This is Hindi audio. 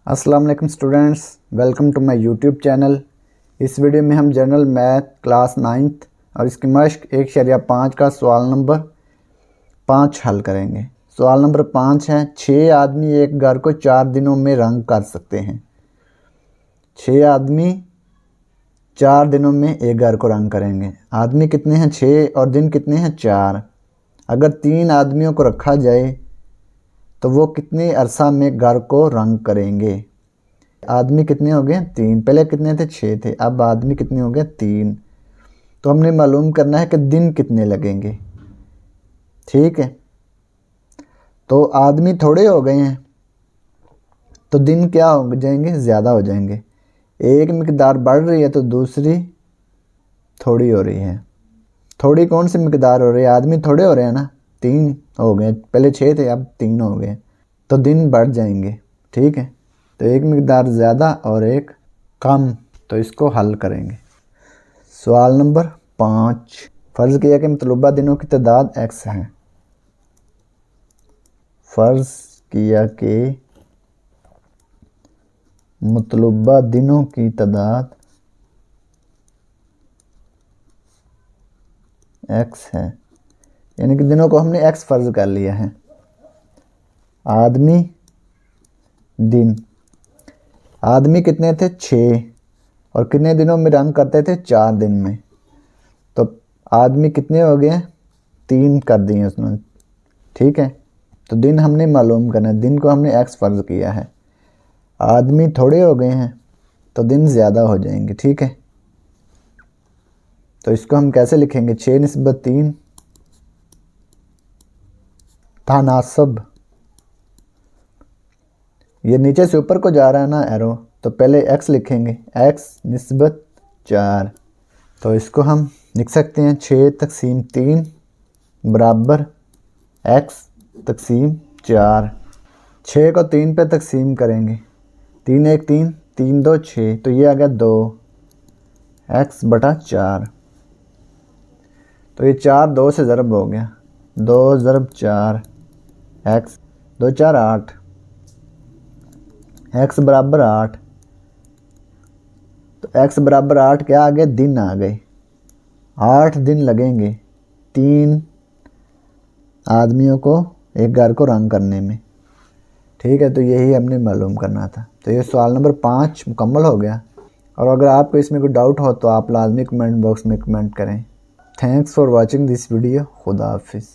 अस्सलाम वालेकुम students, welcome to my YouTube channel. इस वीडियो में हम जनरल मैथ क्लास 9th और इसकी मश्क 1/5 का सवाल नंबर 5 हल करेंगे। सवाल नंबर 5 है, 6 आदमी एक घर को 4 दिनों में रंग कर सकते हैं। 6 आदमी 4 दिनों में एक घर को रंग करेंगे। आदमी कितने हैं? 6 और दिन कितने हैं? 4। अगर 3 आदमियों को रखा जाए तो वो कितने अरसा में घर को रंग करेंगे? आदमी कितने हो गए? 3। पहले कितने थे? 6 थे। अब आदमी कितने हो गए? 3। तो हमने मालूम करना है कि दिन कितने लगेंगे। ठीक है, तो आदमी थोड़े हो गए हैं तो दिन क्या हो जाएंगे? ज़्यादा हो जाएंगे। एक मिकदार बढ़ रही है तो दूसरी थोड़ी हो रही है। थोड़ी कौन सी मिकदार हो रही है? आदमी थोड़े हो रहे हैं ना, 3 हो गए। पहले 6 थे, अब 3 हो गए, तो दिन बढ़ जाएंगे। ठीक है, तो एक मिकदार ज़्यादा और एक कम, तो इसको हल करेंगे। सवाल नंबर 5, फ़र्ज़ किया कि मतलूबा दिनों की तादाद x है। फ़र्ज़ किया कि मतलूबा दिनों की तादाद x है, यानी कि दिनों को हमने x फ़र्ज़ कर लिया है। आदमी दिन, आदमी कितने थे? 6, और कितने दिनों में रंग करते थे? 4 दिन में। तो आदमी कितने हो गए? 3 कर दिए उसने। ठीक है, तो दिन हमने मालूम करना है। दिन को हमने x फ़र्ज़ किया है। आदमी थोड़े हो गए हैं तो दिन ज़्यादा हो जाएंगे। ठीक है, तो इसको हम कैसे लिखेंगे? 6/3 तनासब। ये नीचे से ऊपर को जा रहा है ना एरो, तो पहले x लिखेंगे, x/4। तो इसको हम लिख सकते हैं 6/3 बराबर x/4। 6 को 3 पे तकसीम करेंगे, 3 1 3, 3 2 6, तो ये आ गया 2 x/4। तो ये 4 2 से ज़रब हो गया, 2 × 4 x, 2 4 8, x बराबर 8। तो x बराबर 8 क्या आ गए? दिन आ गए। 8 दिन लगेंगे 3 आदमियों को एक घर को रंग करने में। ठीक है, तो यही हमने मालूम करना था। तो ये सवाल नंबर 5 मुकम्मल हो गया। और अगर आपको इसमें कोई डाउट हो तो आप लाजमी कमेंट बॉक्स में कमेंट करें। Thanks for watching this video. खुदा हाफिज़।